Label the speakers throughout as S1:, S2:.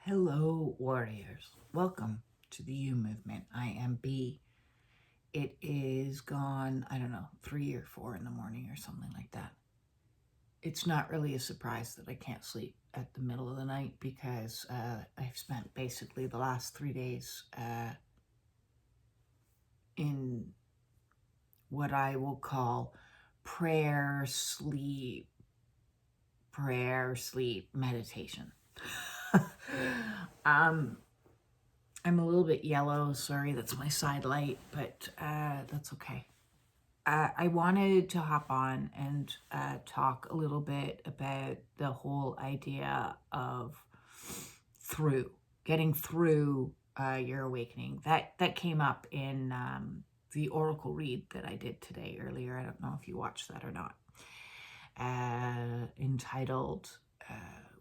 S1: Hello, warriors. Welcome to the You Movement. I am B. It is gone, I don't know, 3 or 4 in the morning or something like that. It's not really a surprise that I can't sleep at the middle of the night because I've spent basically the last 3 days in what I will call prayer, sleep, meditation. I'm a little bit yellow. Sorry, that's my side light, but that's okay. I wanted to hop on and talk a little bit about the whole idea of getting through your awakening. That came up in the oracle read that I did today earlier. I don't know if you watched that or not. Entitled,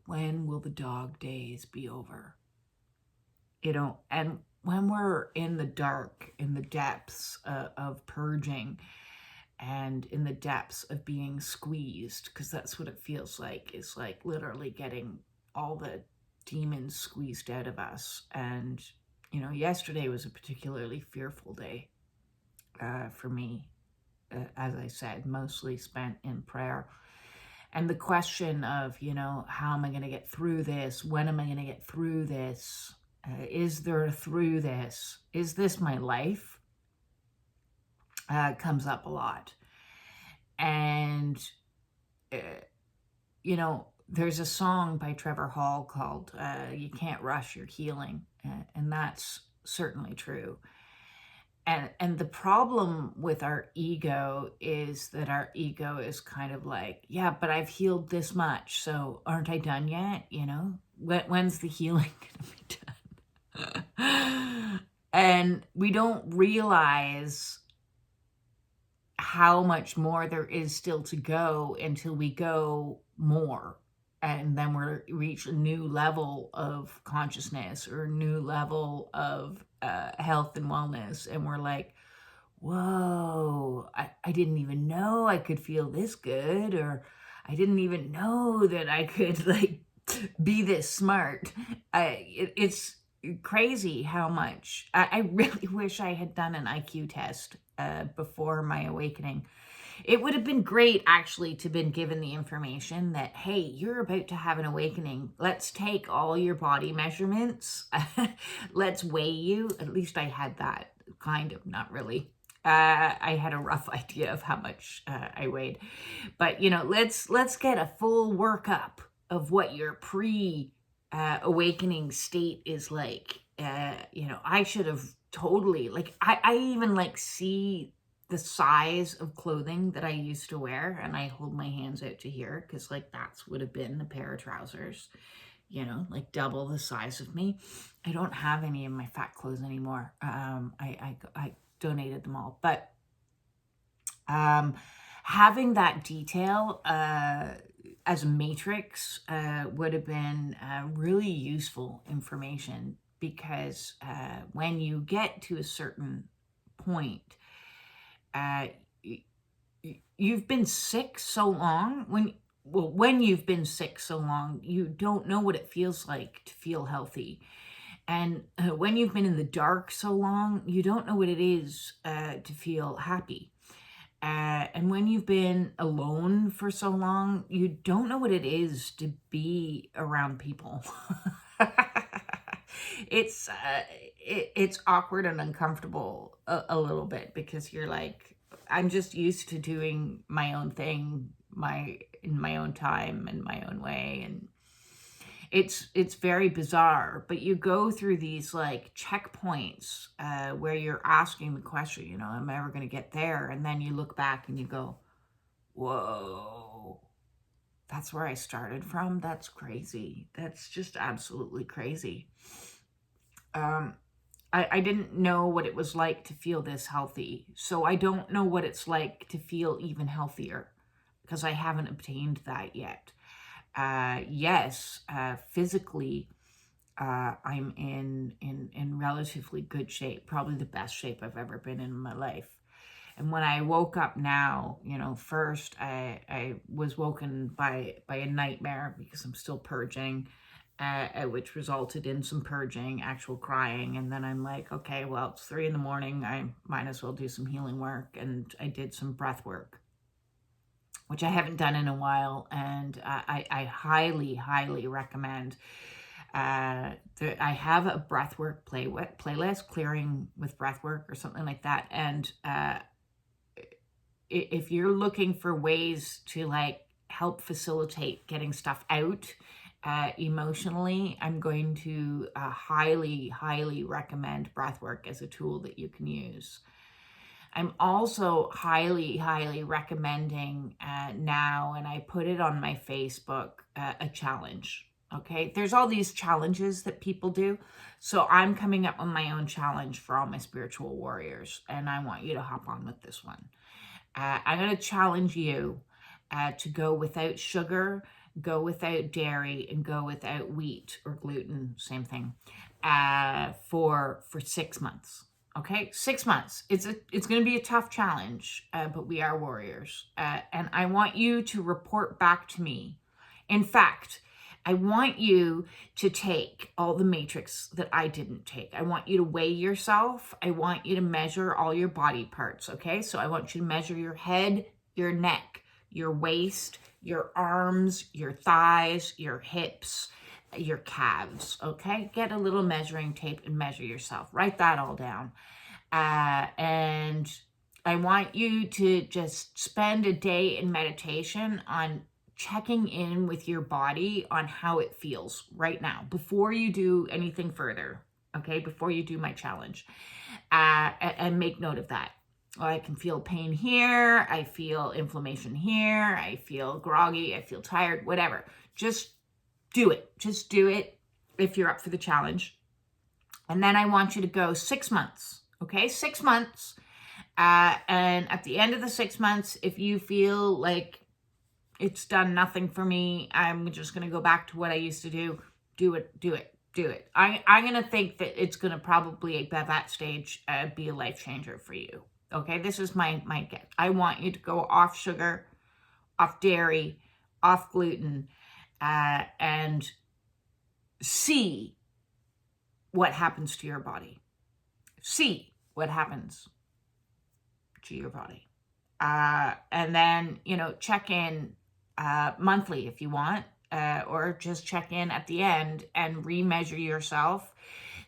S1: "When Will the Dog Days Be Over?" And when we're in the dark, in the depths of purging, and in the depths of being squeezed, because that's what it feels like. It's like literally getting all the demons squeezed out of us. And, yesterday was a particularly fearful day for me. As I said, mostly spent in prayer. And the question of, how am I going to get through this? When am I going to get through this? Is there through this? Is this my life? Comes up a lot. And, there's a song by Trevor Hall called "You Can't Rush Your Healing." And that's certainly true. And the problem with our ego is that our ego is kind of like, yeah, but I've healed this much, so aren't I done yet? When's the healing going to be done? And we don't realize how much more there is still to go until we go more. And then we reach a new level of consciousness or a new level of health and wellness. And we're like, whoa, I didn't even know I could feel this good, or I didn't even know that I could be this smart. It's crazy how much I really wish I had done an IQ test before my awakening. It would have been great, actually, to have been given the information that, hey, you're about to have an awakening. Let's take all your body measurements. Let's weigh you. At least I had that, kind of, not really. I had a rough idea of how much I weighed. But, let's get a full workup of what your awakening state is like. I should have totally, I even see the size of clothing that I used to wear, and I hold my hands out to here because that's would have been a pair of trousers, double the size of me. I don't have any of my fat clothes anymore. I donated them all, but having that detail as a matrix would have been really useful information, because when you get to a certain point, you've been sick so long. When you've been sick so long, you don't know what it feels like to feel healthy. And when you've been in the dark so long, you don't know what it is to feel happy. And when you've been alone for so long, you don't know what it is to be around people. It's awkward and uncomfortable a little bit, because you're like, I'm just used to doing my own thing, in my own time and my own way, and it's very bizarre. But you go through these checkpoints where you're asking the question, am I ever going to get there? And then you look back and you go, whoa, that's where I started from. That's crazy. That's just absolutely crazy. I didn't know what it was like to feel this healthy, so I don't know what it's like to feel even healthier, because I haven't obtained that yet. Yes, physically, I'm in relatively good shape, probably the best shape I've ever been in my life. And when I woke up now, first I was woken by a nightmare, because I'm still purging. which resulted in some purging, actual crying. And then I'm like, okay, well, it's 3 a.m. I might as well do some healing work. And I did some breath work, which I haven't done in a while. And I highly, highly recommend. I have a breathwork playlist, Clearing with Breathwork or something like that. And if you're looking for ways to like help facilitate getting stuff out emotionally, I'm going to highly, highly recommend breathwork as a tool that you can use. I'm also highly, highly recommending now, and I put it on my Facebook, a challenge. Okay, there's all these challenges that people do. So I'm coming up with my own challenge for all my spiritual warriors, and I want you to hop on with this one. I'm going to challenge you to go without sugar, go without dairy, and go without wheat or gluten, same thing, for 6 months. Okay, 6 months. It's going to be a tough challenge, but we are warriors. And I want you to report back to me. In fact, I want you to take all the matrix that I didn't take. I want you to weigh yourself. I want you to measure all your body parts, okay? So I want you to measure your head, your neck, your waist, your arms, your thighs, your hips, your calves, okay? Get a little measuring tape and measure yourself. Write that all down. And I want you to just spend a day in meditation on checking in with your body on how it feels right now before you do anything further, okay? Before you do my challenge, and make note of that. I can feel pain here. I feel inflammation here. I feel groggy. I feel tired, whatever. Just do it. Just do it if you're up for the challenge. And then I want you to go 6 months, okay? 6 months. And at the end of the 6 months, if you feel like it's done nothing for me, I'm just going to go back to what I used to do. Do it. I'm going to think that it's going to probably, at that stage, be a life changer for you. Okay, this is my guess. I want you to go off sugar, off dairy, off gluten, and see what happens to your body. See what happens to your body. And then, check in monthly if you want, or just check in at the end and re-measure yourself,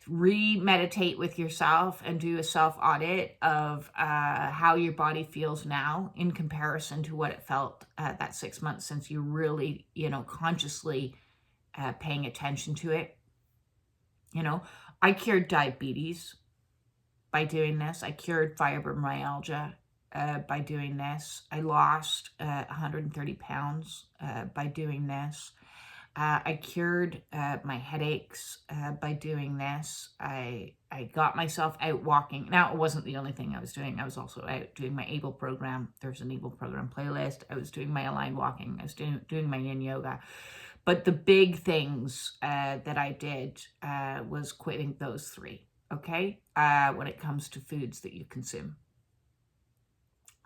S1: re-meditate with yourself, and do a self-audit of how your body feels now in comparison to what it felt that 6 months since you really, consciously paying attention to it. I cured diabetes by doing this. I cured fibromyalgia by doing this. I lost 130 pounds by doing this. I cured my headaches by doing this. I got myself out walking. Now, it wasn't the only thing I was doing. I was also out doing my Able program. There's an Able program playlist. I was doing my aligned walking. I was doing my yin yoga. But the big things that I did was quitting those 3, okay, when it comes to foods that you consume.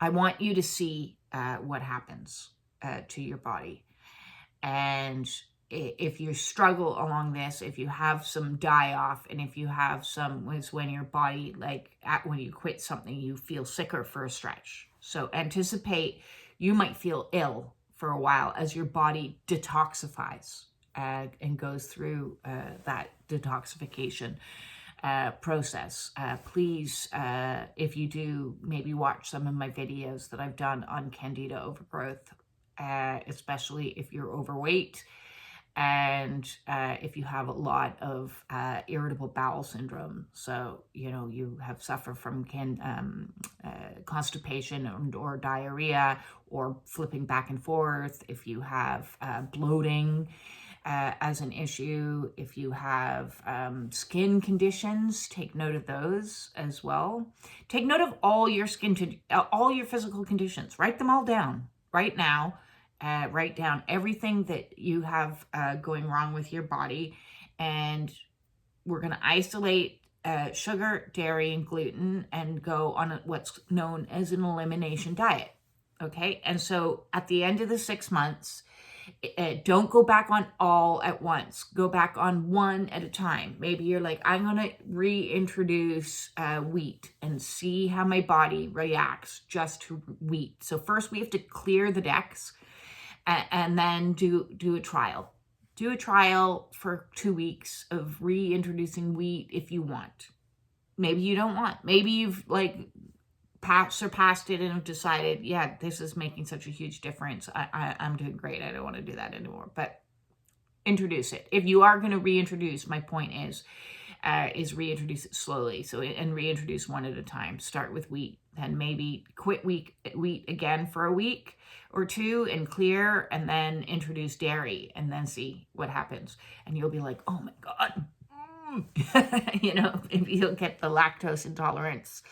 S1: I want you to see what happens to your body. And if you struggle along this, if you have some die off, and if you have when your body, when you quit something, you feel sicker for a stretch. So anticipate you might feel ill for a while as your body detoxifies and goes through that detoxification process. Please, if you do, maybe watch some of my videos that I've done on Candida overgrowth, especially if you're overweight and if you have a lot of irritable bowel syndrome. So, you have suffered from constipation or diarrhea, or flipping back and forth. If you have bloating as an issue, if you have skin conditions, take note of those as well. Take note of all your all your physical conditions. Write them all down right now. Write down everything that you have going wrong with your body, and we're going to isolate sugar, dairy, and gluten, and go on what's known as an elimination diet. Okay, and so at the end of the 6 months, Don't go back on all at once. Go back on one at a time. Maybe you're like, I'm going to reintroduce wheat and see how my body reacts just to wheat. So first we have to clear the decks and then do a trial. Do a trial for 2 weeks of reintroducing wheat if you want. Maybe you don't want. Maybe you've like surpassed it and have decided, yeah, this is making such a huge difference. I'm doing great. I don't want to do that anymore. But introduce it. If you are going to reintroduce, my point is reintroduce it slowly. So and reintroduce one at a time. Start with wheat, then maybe quit wheat again for a week or two and clear, and then introduce dairy, and then see what happens. And you'll be like, oh my God. You know, if you'll get the lactose intolerance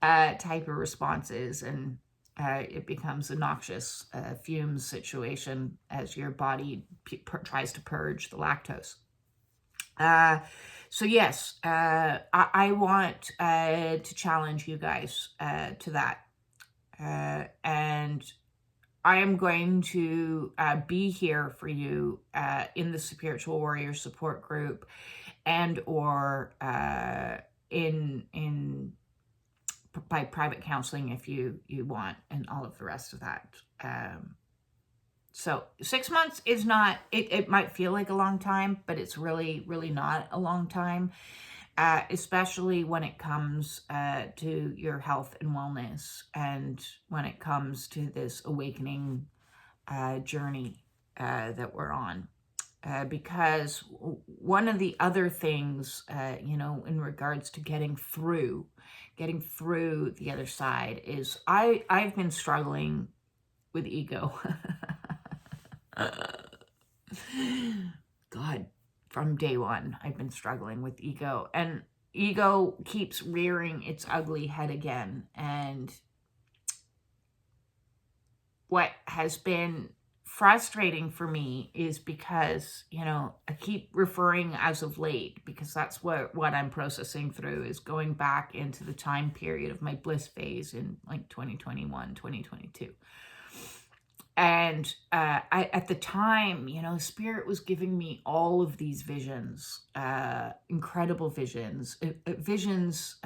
S1: type of responses, and it becomes a noxious fumes situation as your body tries to purge the lactose. So yes, I want to challenge you guys to that. And I am going to be here for you in the Spiritual Warrior Support Group, and or in by private counseling if you want, and all of the rest of that. So 6 months is not, it might feel like a long time, but it's really, really not a long time, especially when it comes to your health and wellness, and when it comes to this awakening journey that we're on. Because one of the other things, you know, in regards to getting through the other side is I've been struggling with ego. God, from day one, I've been struggling with ego, and ego keeps rearing its ugly head again. And what has been frustrating for me is because, you know, I keep referring as of late, because that's what I'm processing through, is going back into the time period of my bliss phase in like 2021, 2022. And at the time, you know, Spirit was giving me all of these visions, incredible visions,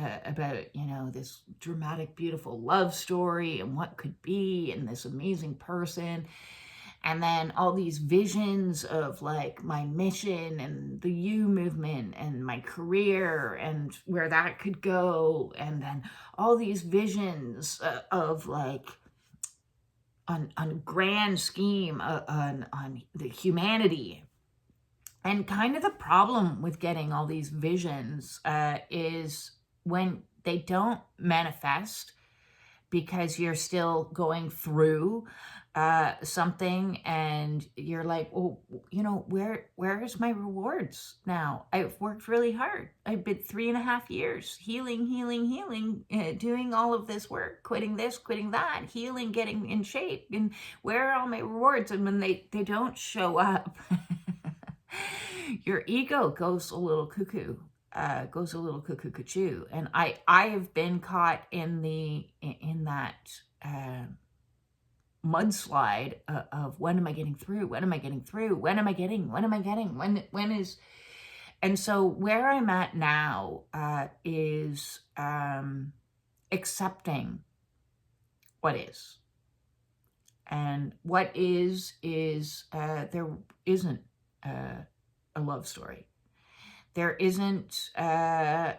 S1: about, you know, this dramatic, beautiful love story and what could be, and this amazing person. And then all these visions of like my mission and the You movement and my career and where that could go. And then all these visions of like, on grand scheme, on the humanity. And kind of the problem with getting all these visions is when they don't manifest, because you're still going through something, and you're like, well, you know, where's my rewards now? I've worked really hard. I've been 3.5 years healing, doing all of this work, quitting this, quitting that, healing, getting in shape, and where are all my rewards? And when they don't show up, your ego goes a little cuckoo. Cuckoo. And I have been caught in that mudslide of when am I getting through? And so where I'm at now is accepting what is. And what is there isn't a love story. There isn't the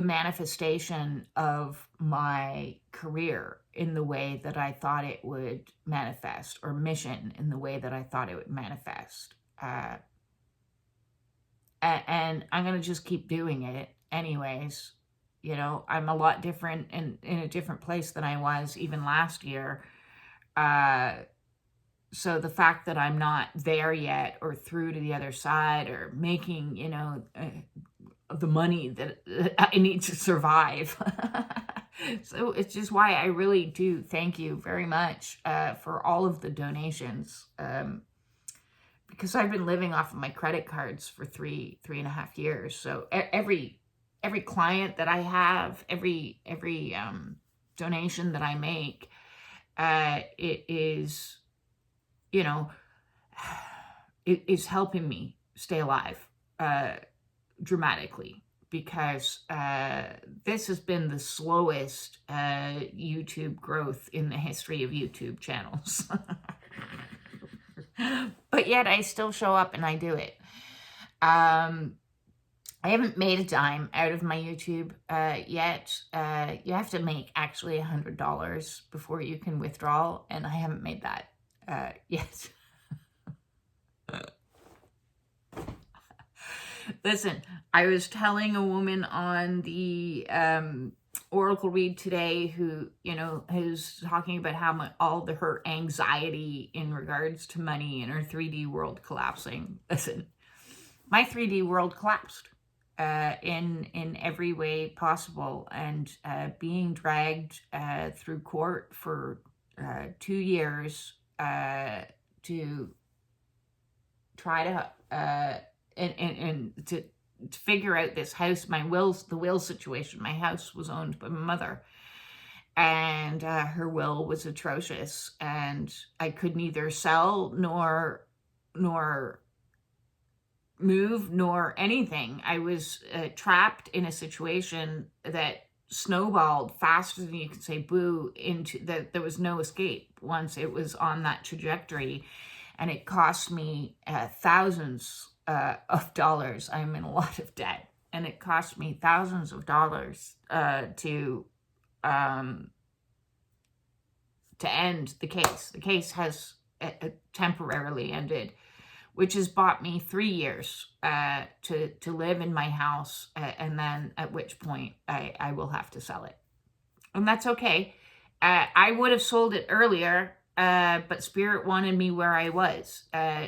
S1: manifestation of my career in the way that I thought it would manifest, or mission in the way that I thought it would manifest. And I'm going to just keep doing it anyways. You know, I'm a lot different and in a different place than I was even last year. So the fact that I'm not there yet, or through to the other side, or making, you know, the money that I need to survive. So it's just why I really do thank you very much for all of the donations. Because I've been living off of my credit cards for 3.5 years. So every client that I have, every donation that I make, it is you know, it is helping me stay alive dramatically, because this has been the slowest YouTube growth in the history of YouTube channels. But yet I still show up and I do it. I haven't made a dime out of my YouTube yet. You have to make actually $100 before you can withdraw, and I haven't made that yet. Listen, I was telling a woman on the Oracle read today who, who's talking about how much her anxiety in regards to money and her 3D world collapsing. Listen, my 3D world collapsed in every way possible, and being dragged through court for 2 years to try to and to figure out this house, the will situation. My house was owned by my mother, and her will was atrocious, and I could neither sell nor move nor anything. I was trapped in a situation that snowballed faster than you could say boo, into that there was no escape once it was on that trajectory, and it cost me thousands of dollars. I'm in a lot of debt, and it cost me thousands of dollars to end the case. The case has temporarily ended, which has bought me 3 years to live in my house, and then at which point I will have to sell it. And that's okay. I would have sold it earlier, but Spirit wanted me where I was.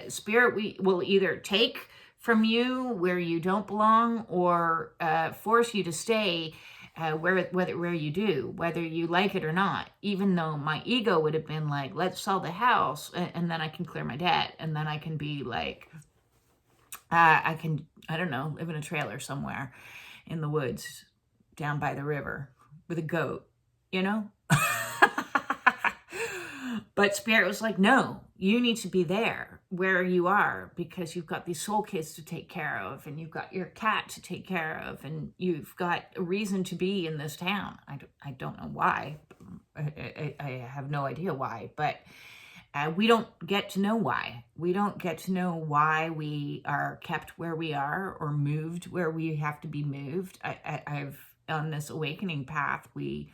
S1: Spirit will either take from you where you don't belong, or force you to stay where you do, whether you like it or not. Even though my ego would have been like, let's sell the house, and then I can clear my debt, and then I can be like, I don't know, live in a trailer somewhere in the woods down by the river with a goat, But Spirit was like, no, you need to be there where you are, because you've got these soul kids to take care of, and you've got your cat to take care of, and you've got a reason to be in this town. I don't know why. I have no idea why, but we don't get to know why. We don't get to know why we are kept where we are, or moved where we have to be moved. I've on this awakening path, we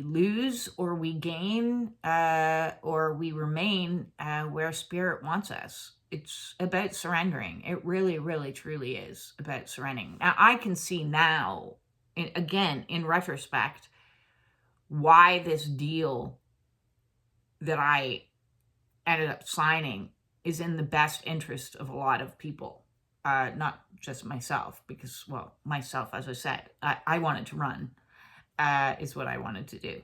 S1: lose or we gain or we remain where Spirit wants us. It's about surrendering. It really, really, truly is about surrendering. Now, I can see now, again, in retrospect, why this deal that I ended up signing is in the best interest of a lot of people. Not just myself, because, well, myself, as I said, I wanted to run. Is what I wanted to do.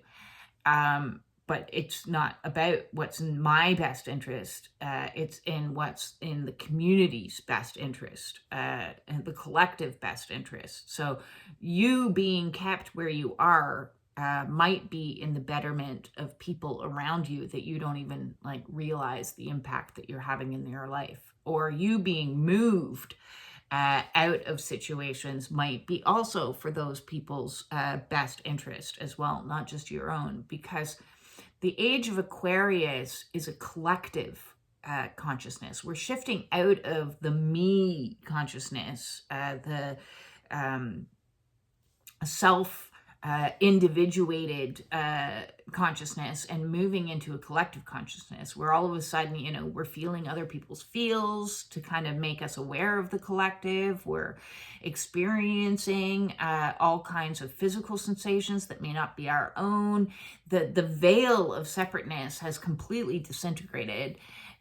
S1: But it's not about what's in my best interest. It's in what's in the community's best interest, and the collective best interest. So you being kept where you are might be in the betterment of people around you that you don't even realize the impact that you're having in their life. Or you being moved out of situations might be also for those people's best interest as well, not just your own, because the age of Aquarius is a collective consciousness. We're shifting out of the me consciousness, the self individuated consciousness, and moving into a collective consciousness where all of a sudden, we're feeling other people's feels to kind of make us aware of the collective. We're experiencing all kinds of physical sensations that may not be our own. The veil of separateness has completely disintegrated,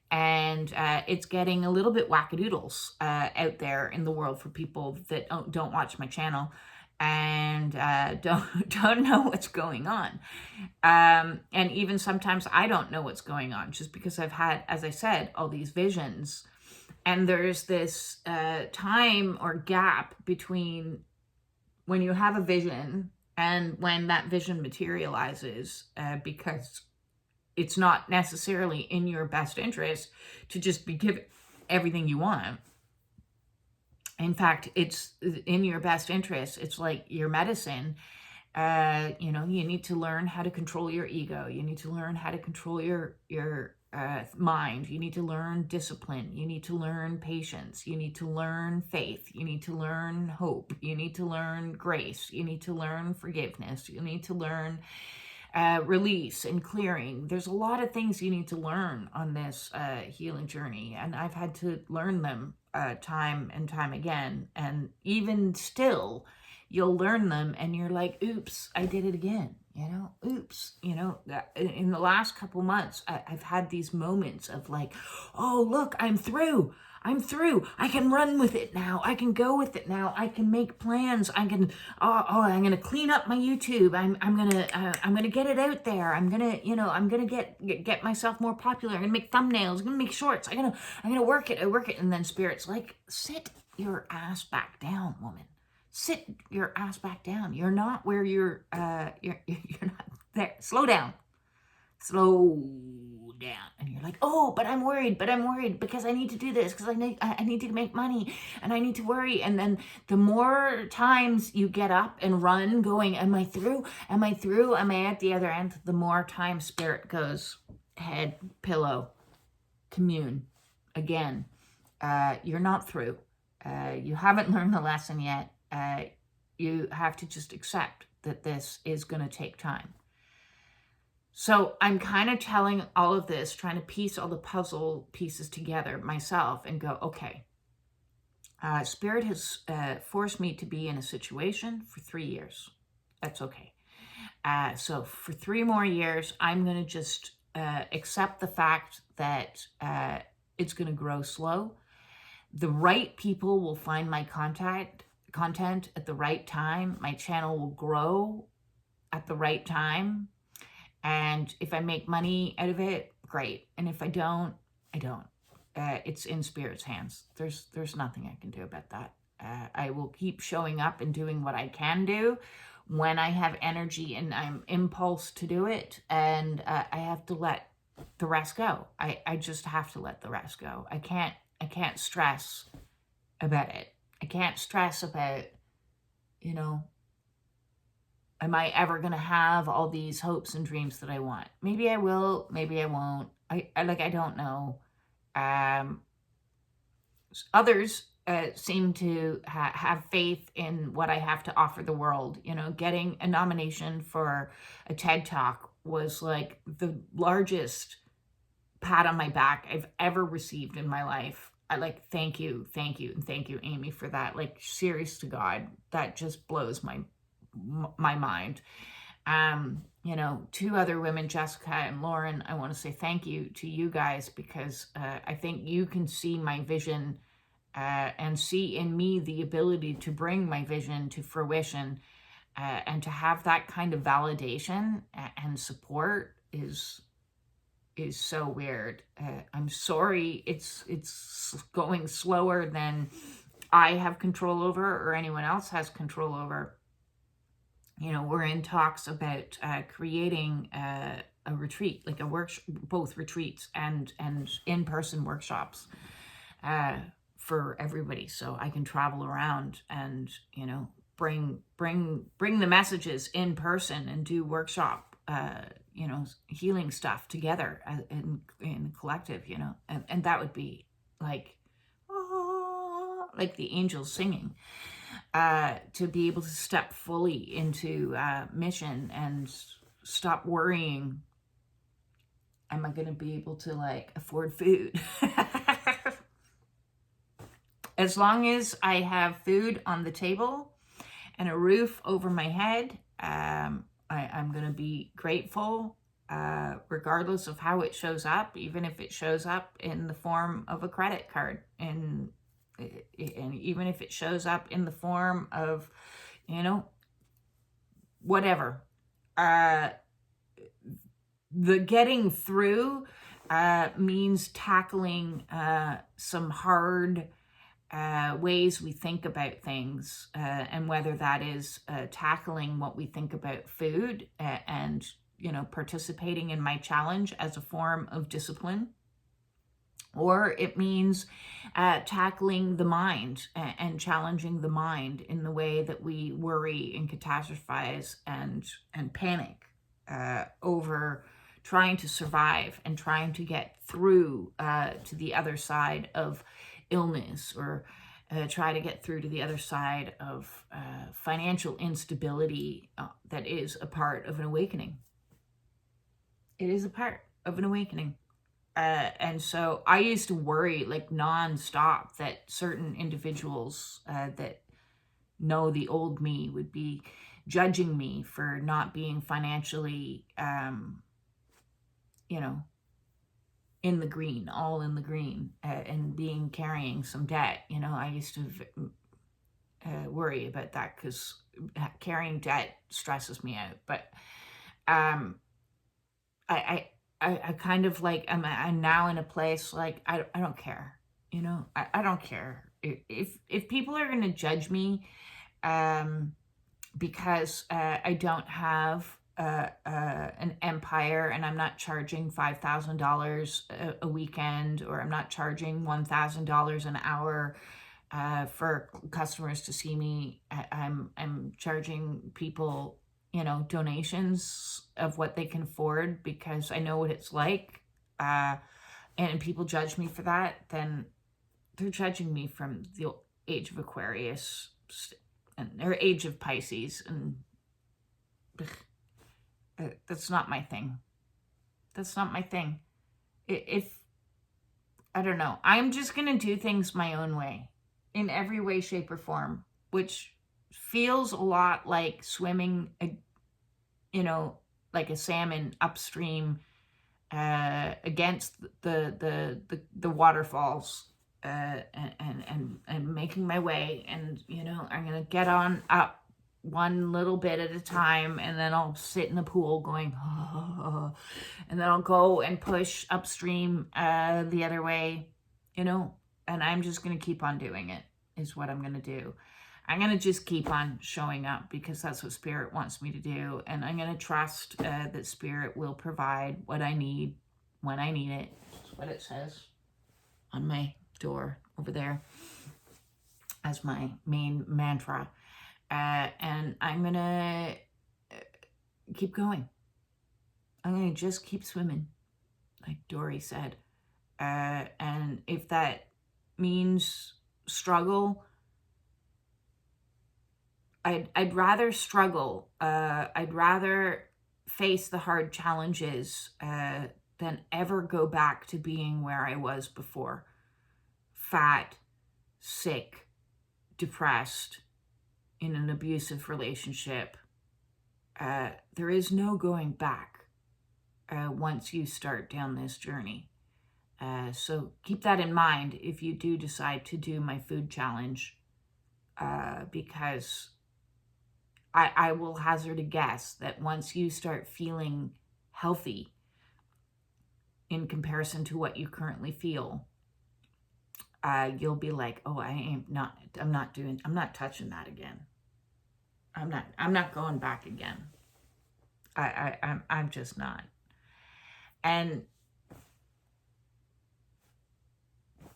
S1: and it's getting a little bit wackadoodles out there in the world for people that don't watch my channel and don't know what's going on. And even sometimes I don't know what's going on, just because I've had, as I said, all these visions. And there's this time or gap between when you have a vision and when that vision materializes, because it's not necessarily in your best interest to just be given everything you want. In fact, it's in your best interest. It's like your medicine. You need to learn how to control your ego. You need to learn how to control your mind. You need to learn discipline. You need to learn patience. You need to learn faith. You need to learn hope. You need to learn grace. You need to learn forgiveness. You need to learn release and clearing. There's a lot of things you need to learn on this healing journey, and I've had to learn them time and time again. And even still, you'll learn them and you're like, oops, I did it again. Oops, in the last couple months, I've had these moments of like, oh, look, I'm through. I can run with it now. I can go with it now. I can make plans. I can, I'm going to clean up my YouTube. I'm going to get it out there. I'm going to get myself more popular. I'm going to make thumbnails. I'm going to make shorts. I'm going to work it. And then Spirit's like, sit your ass back down, woman. Sit your ass back down. You're not where you're not there. Slow down. And you're like, oh, but I'm worried because I need to do this, because I need to make money, and I need to worry. And then the more times you get up and run going, am I through? Am I at the other end? The more time Spirit goes, head, pillow, commune again. You're not through. You haven't learned the lesson yet. You have to just accept that this is going to take time. So I'm kind of telling all of this, trying to piece all the puzzle pieces together myself and go, okay, Spirit has forced me to be in a situation for 3 years. That's okay. So for 3 more years, I'm going to just accept the fact that it's going to grow slow. The right people will find my content at the right time. My channel will grow at the right time. And if I make money out of it, great. And if I don't, I don't. It's in Spirit's hands. There's nothing I can do about that. I will keep showing up and doing what I can do when I have energy and I'm impulse to do it. And I have to let the rest go. I just have to let the rest go. I can't stress about it. I can't stress about, am I ever going to have all these hopes and dreams that I want? Maybe I will, maybe I won't. I don't know. Others seem to have faith in what I have to offer the world. Getting a nomination for a TED Talk was like the largest pat on my back I've ever received in my life. I thank you, and thank you, Amy, for that. Like, serious to God, that just blows my mind. 2 other women, Jessica and Lauren, I want to say thank you to you guys, because I think you can see my vision and see in me the ability to bring my vision to fruition, and to have that kind of validation and support is so weird. I'm sorry it's going slower than I have control over or anyone else has control over. We're in talks about creating a retreat, like a workshop, both retreats and in-person workshops for everybody, so I can travel around and bring the messages in person and do workshop healing stuff together in collective, and that would be like the angels singing, to be able to step fully into mission and stop worrying, am I going to be able to afford food? As long as I have food on the table and a roof over my head, I'm going to be grateful, regardless of how it shows up, even if it shows up in the form of a credit card, and even if it shows up in the form of, whatever. The getting through means tackling some hard ways we think about things, and whether that is tackling what we think about food, and participating in my challenge as a form of discipline, or it means tackling the mind and challenging the mind in the way that we worry and catastrophize and panic over trying to survive and trying to get through to the other side of illness, or try to get through to the other side of financial instability that is a part of an awakening. It is a part of an awakening. And so I used to worry like nonstop that certain individuals that know the old me would be judging me for not being financially, in the green, all in the green, and carrying some debt. I used to worry about that because carrying debt stresses me out. But I kind of like, I'm now in a place like, I don't care, I don't care. If people are going to judge me because I don't have an empire and I'm not charging $5,000 a weekend, or I'm not charging $1,000 an hour for customers to see me. I'm charging people donations of what they can afford because I know what it's like. And people judge me for that, then they're judging me from the age of Aquarius or age of Pisces. And that's not my thing. That's not my thing. If I don't know, I'm just going to do things my own way in every way, shape, or form, which feels a lot like swimming, like a salmon upstream against the waterfalls, and making my way. And I'm gonna get on up one little bit at a time, and then I'll sit in the pool going, oh, and then I'll go and push upstream the other way, and I'm just gonna keep on doing it, is what I'm gonna do. I'm going to just keep on showing up because that's what Spirit wants me to do. And I'm going to trust that Spirit will provide what I need when I need it. That's what it says on my door over there as my main mantra. And I'm going to keep going. I'm going to just keep swimming, like Dory said. And if that means struggle, I'd rather struggle. I'd rather face the hard challenges than ever go back to being where I was before. Fat, sick, depressed, in an abusive relationship. There is no going back once you start down this journey. So keep that in mind if you do decide to do my food challenge, because I will hazard a guess that once you start feeling healthy in comparison to what you currently feel, you'll be like, oh, I'm not touching that again. I'm not going back again. I'm just not. And you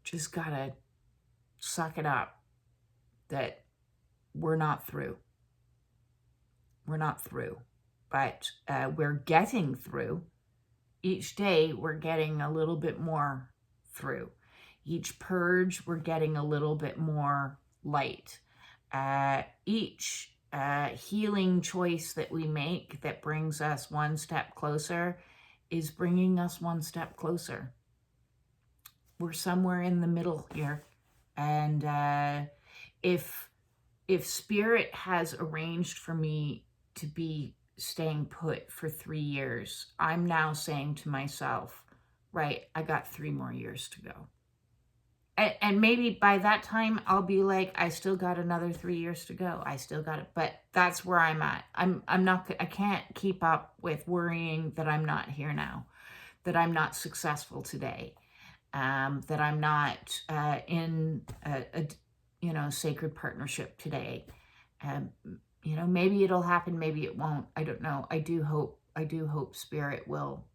S1: just gotta suck it up that we're not through. We're not through, but we're getting through. Each day we're getting a little bit more through. Each purge we're getting a little bit more light. Each healing choice that we make that brings us one step closer is bringing us one step closer. We're somewhere in the middle here. And if Spirit has arranged for me to be staying put for 3 years, I'm now saying to myself, right, I got 3 more years to go. And maybe by that time, I'll be like, I still got another 3 years to go. I still got it. But that's where I'm at. I can't keep up with worrying that I'm not here now, that I'm not successful today, that I'm not in a sacred partnership today. You know, maybe it'll happen, maybe it won't. I don't know. I do hope Spirit will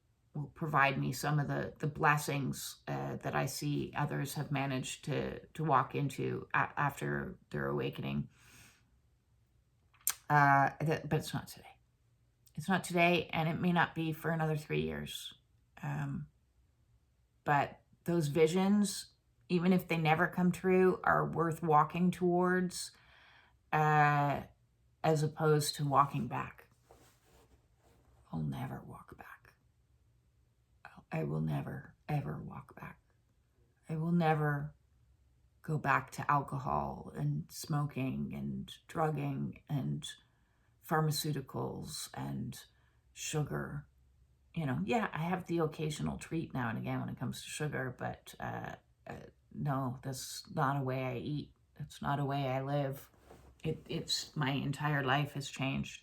S1: provide me some of the blessings that I see others have managed to walk into after their awakening. But it's not today. It's not today, and it may not be for another 3 years. But those visions, even if they never come true, are worth walking towards, as opposed to walking back. I'll never walk back. I will never, ever walk back. I will never go back to alcohol and smoking and drugging and pharmaceuticals and sugar. You know, yeah, I have the occasional treat now and again when it comes to sugar, but no, that's not a way I eat. That's not a way I live. It's my entire life has changed.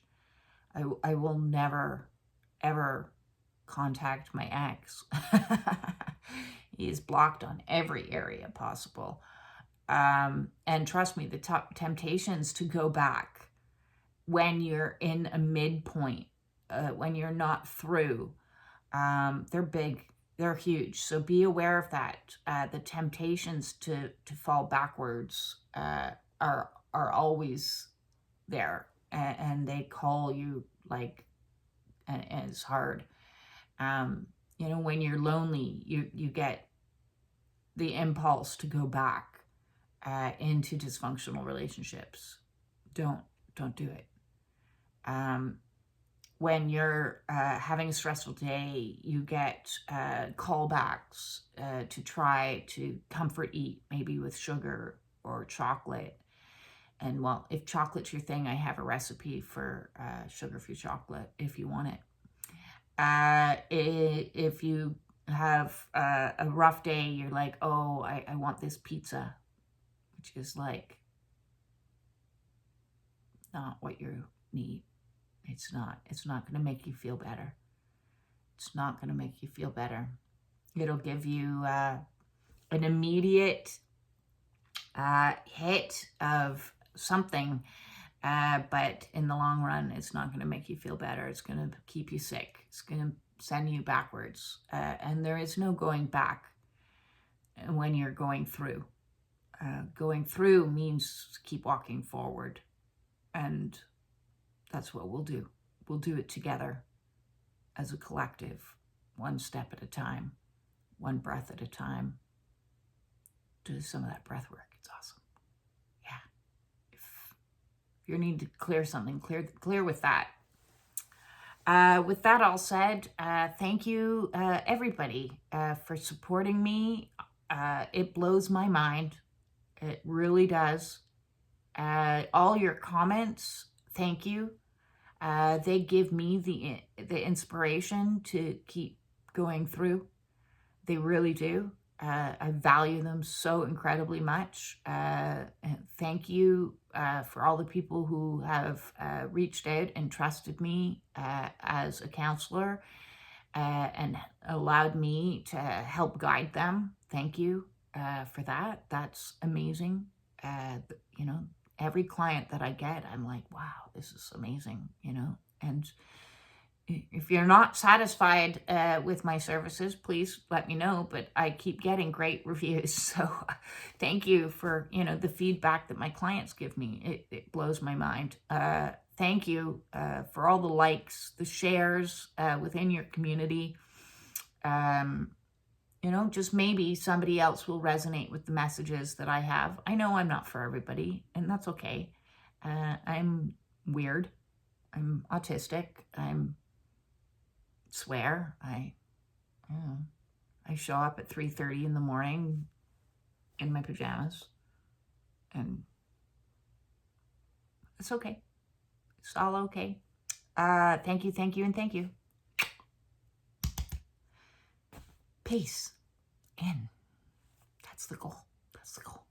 S1: I will never, ever contact my ex. He is blocked on every area possible. And trust me, the top temptations to go back when you're in a midpoint, when you're not through, they're big, they're huge. So be aware of that. The temptations to fall backwards are always there, and they call you like, and it's hard. You know, when you're lonely, you get the impulse to go back into dysfunctional relationships. Don't do it. When you're having a stressful day, you get callbacks to try to comfort eat, maybe with sugar or chocolate. And well, if chocolate's your thing, I have a recipe for sugar-free chocolate if you want it. If you have a rough day, you're like, oh, I want this pizza, which is like not what you need. It's not going to make you feel better. It's not going to make you feel better. It'll give you an immediate hit of something, but in the long run, it's not going to make you feel better. It's going to keep you sick. It's going to send you backwards. And there is no going back when you're going through. Going through means keep walking forward. And that's what we'll do. We'll do it together as a collective, one step at a time, one breath at a time. Do some of that breath work. It's awesome. Yeah. If you need to clear something, clear with that. With that all said, thank you, everybody, for supporting me. It blows my mind. It really does. All your comments, thank you. They give me the inspiration to keep going through. They really do. I value them so incredibly much. And thank you for all the people who have reached out and trusted me as a counselor and allowed me to help guide them. Thank you for that. That's amazing. You know, every client that I get, I'm like, wow, this is amazing, you know. And if you're not satisfied with my services, please let me know. But I keep getting great reviews. So thank you for, you know, the feedback that my clients give me. It blows my mind. Thank you for all the likes, the shares within your community. You know, just maybe somebody else will resonate with the messages that I have. I know I'm not for everybody, and that's okay. I'm weird. I'm autistic. I'm swear. I show up at 3:30 in the morning in my pajamas, and it's okay. It's all okay. Thank you, and thank you. Peace. And that's the goal. That's the goal.